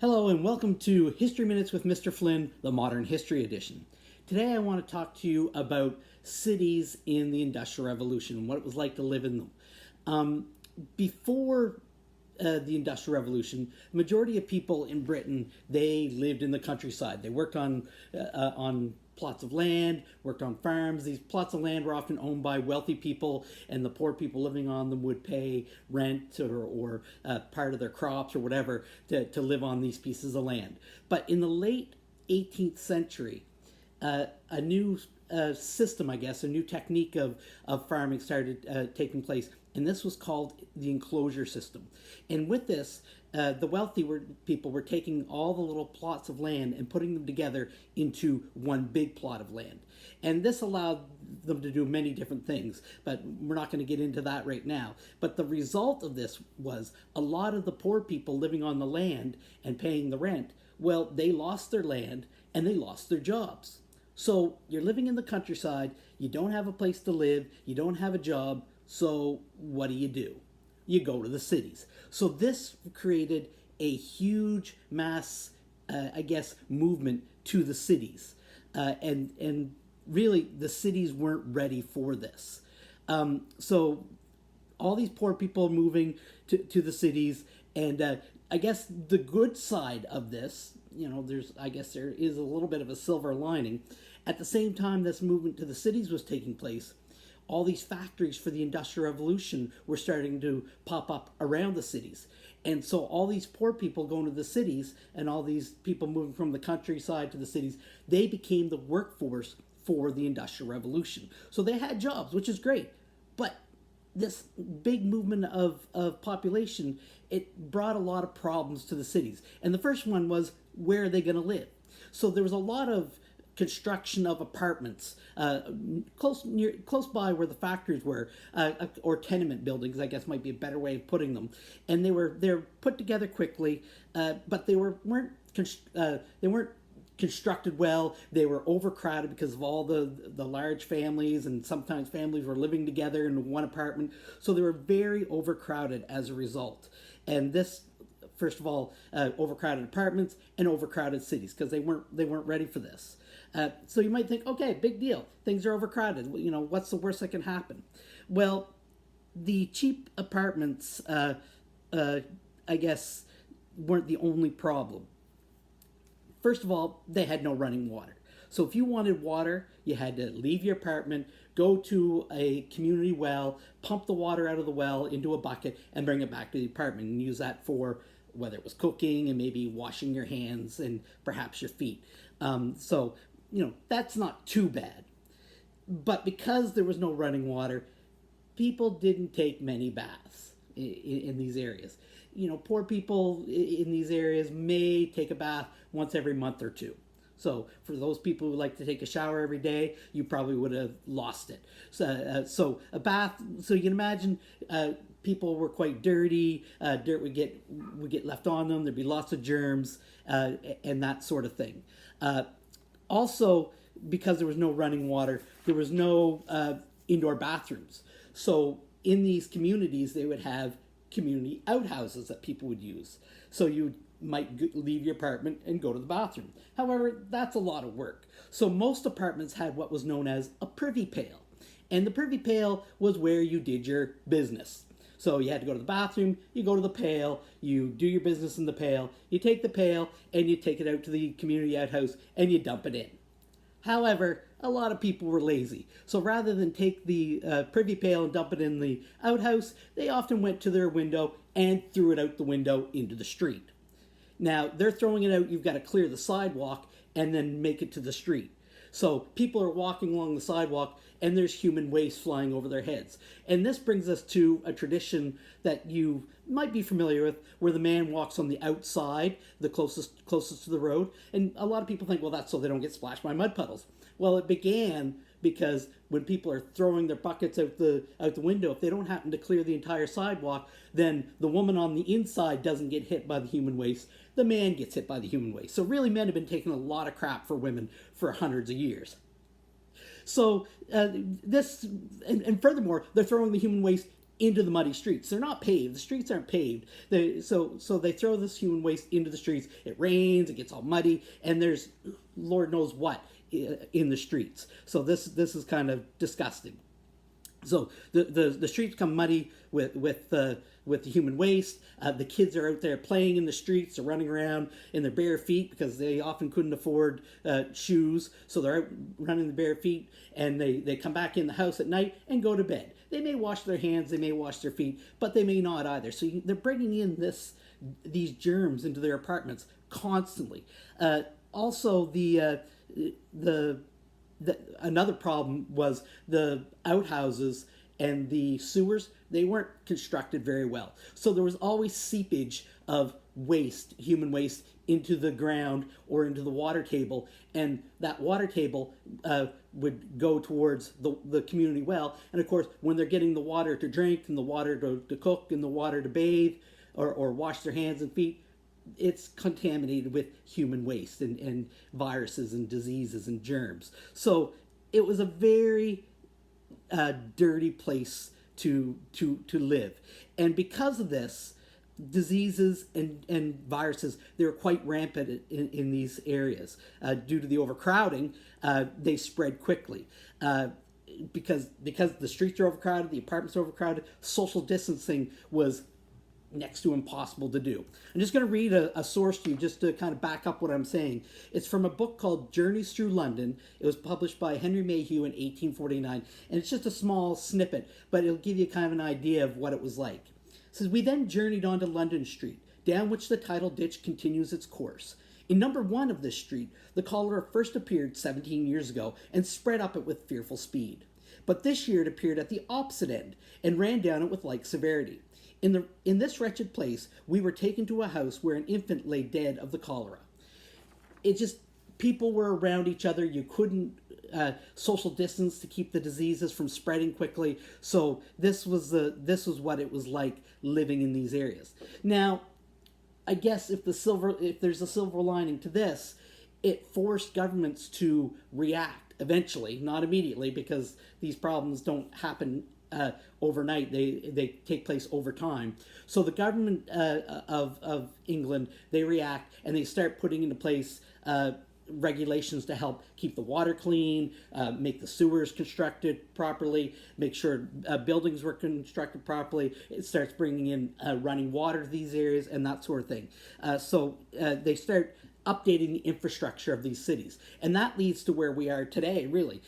Hello and welcome to History Minutes with Mr. Flynn, the Modern History Edition. Today I want to talk to you about cities in the Industrial Revolution and what it was like to live in them. Before the Industrial Revolution, the majority of people in Britain, they lived in the countryside. They worked on plots of land, worked on farms. These plots of land were often owned by wealthy people, and the poor people living on them would pay rent or part of their crops or whatever to live on these pieces of land. But in the late 18th century, a new system, I guess, a new technique of farming started taking place. And this was called the enclosure system. And with this, the people were taking all the little plots of land and putting them together into one big plot of land. And this allowed them to do many different things, but we're not going to get into that right now. But the result of this was a lot of the poor people living on the land and paying the rent, well, they lost their land and they lost their jobs. So you're living in the countryside, you don't have a place to live, you don't have a job, so what do? You go to the cities. So this created a huge mass, movement to the cities. And really, the cities weren't ready for this. So all these poor people moving to the cities, and I guess the good side of this, there is a little bit of a silver lining. At the same time this movement to the cities was taking place, all these factories for the Industrial Revolution were starting to pop up around the cities. And so all these poor people going to the cities and all these people moving from the countryside to the cities, they became the workforce for the Industrial Revolution. So they had jobs, which is great. But this big movement of population, it brought a lot of problems to the cities. And the first one was, where are they going to live? So there was a lot of construction of apartments close by where the factories were, or tenement buildings, I guess might be a better way of putting them. And they're put together quickly, but weren't constructed well. They were overcrowded because of all the large families, and sometimes families were living together in one apartment. So they were very overcrowded as a result. And this, first of all, overcrowded apartments and overcrowded cities, because they weren't ready for this. So you might think, okay, big deal. Things are overcrowded. What's the worst that can happen? Well, the cheap apartments, I guess, weren't the only problem. First of all, they had no running water. So if you wanted water, you had to leave your apartment, go to a community well, pump the water out of the well into a bucket, and bring it back to the apartment and use that for whether it was cooking and maybe washing your hands and perhaps your feet. That's not too bad. But because there was no running water, people didn't take many baths in these areas. Poor people in these areas may take a bath once every month or two. So for those people who like to take a shower every day, you probably would have lost it. So a bath. So you can imagine people were quite dirty. Dirt would get left on them. There'd be lots of germs and that sort of thing. Also, because there was no running water, there was no indoor bathrooms. So in these communities, they would have community outhouses that people would use. So you might leave your apartment and go to the bathroom. However, that's a lot of work. So most apartments had what was known as a privy pale. And the privy pale was where you did your business. So you had to go to the bathroom, you go to the pail, you do your business in the pail, you take the pail and you take it out to the community outhouse and you dump it in. However, a lot of people were lazy. So rather than take the privy pail and dump it in the outhouse, they often went to their window and threw it out the window into the street. Now, they're throwing it out, you've got to clear the sidewalk and then make it to the street. So people are walking along the sidewalk and there's human waste flying over their heads. And this brings us to a tradition that you might be familiar with, where the man walks on the outside, the closest to the road. And a lot of people think, well, that's so they don't get splashed by mud puddles. Well, it began because when people are throwing their buckets out the window, if they don't happen to clear the entire sidewalk, then the woman on the inside doesn't get hit by the human waste. The man gets hit by the human waste. So really, men have been taking a lot of crap for women for hundreds of years. So and furthermore, they're throwing the human waste into the muddy streets. They're not paved. The streets aren't paved. So they throw this human waste into the streets. It rains. It gets all muddy, and there's Lord knows what in the streets. So this is kind of disgusting. So the streets become muddy with the human waste. The kids are out there playing in the streets. They're running around in their bare feet because they often couldn't afford shoes. So they're out running the bare feet, and they come back in the house at night and go to bed. They may wash their hands, they may wash their feet, but they may not either. So they're bringing in these germs into their apartments constantly. Also, another problem was the outhouses and the sewers. They weren't constructed very well, so there was always seepage of waste, human waste, into the ground or into the water table, and that water table would go towards the community well. And of course, when they're getting the water to drink and the water to cook and the water to bathe or wash their hands and feet, it's contaminated with human waste and viruses and diseases and germs. So it was a very dirty place to live. And because of this, diseases and viruses, they were quite rampant in these areas. Due to the overcrowding, they spread quickly. Because the streets are overcrowded, the apartments are overcrowded, social distancing was next to impossible to do. I'm just going to read a source to you just to kind of back up what I'm saying. It's from a book called Journeys Through London. It was published by Henry Mayhew in 1849, and it's just a small snippet, but it'll give you kind of an idea of what it was like. It says, "We then journeyed onto London Street, down which the tidal ditch continues its course. In number 1 of this street, the cholera first appeared 17 years ago and spread up it with fearful speed. But this year it appeared at the opposite end and ran down it with like severity. In this wretched place, we were taken to a house where an infant lay dead of the cholera." It just, people were around each other. You couldn't social distance to keep the diseases from spreading quickly. So this was what it was like living in these areas. Now, I guess if there's a silver lining to this, it forced governments to react eventually, not immediately, because these problems don't happen overnight. They take place over time. So the government of England, they react and they start putting into place regulations to help keep the water clean, make the sewers constructed properly, make sure buildings were constructed properly. It starts bringing in running water to these areas and that sort of thing. So they start updating the infrastructure of these cities. And that leads to where we are today, really.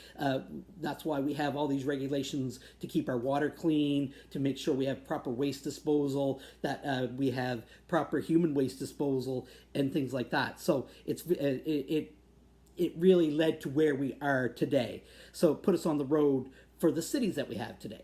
That's why we have all these regulations to keep our water clean, to make sure we have proper waste disposal, that we have proper human waste disposal, and things like that. So it really led to where we are today. So it put us on the road for the cities that we have today.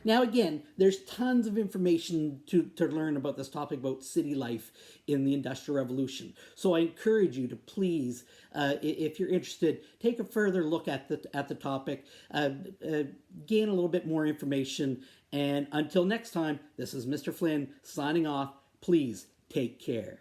Now, again, there's tons of information to learn about this topic, about city life in the Industrial Revolution. So I encourage you to please, if you're interested, take a further look at the topic, gain a little bit more information. And until next time, this is Mr. Flynn signing off. Please take care.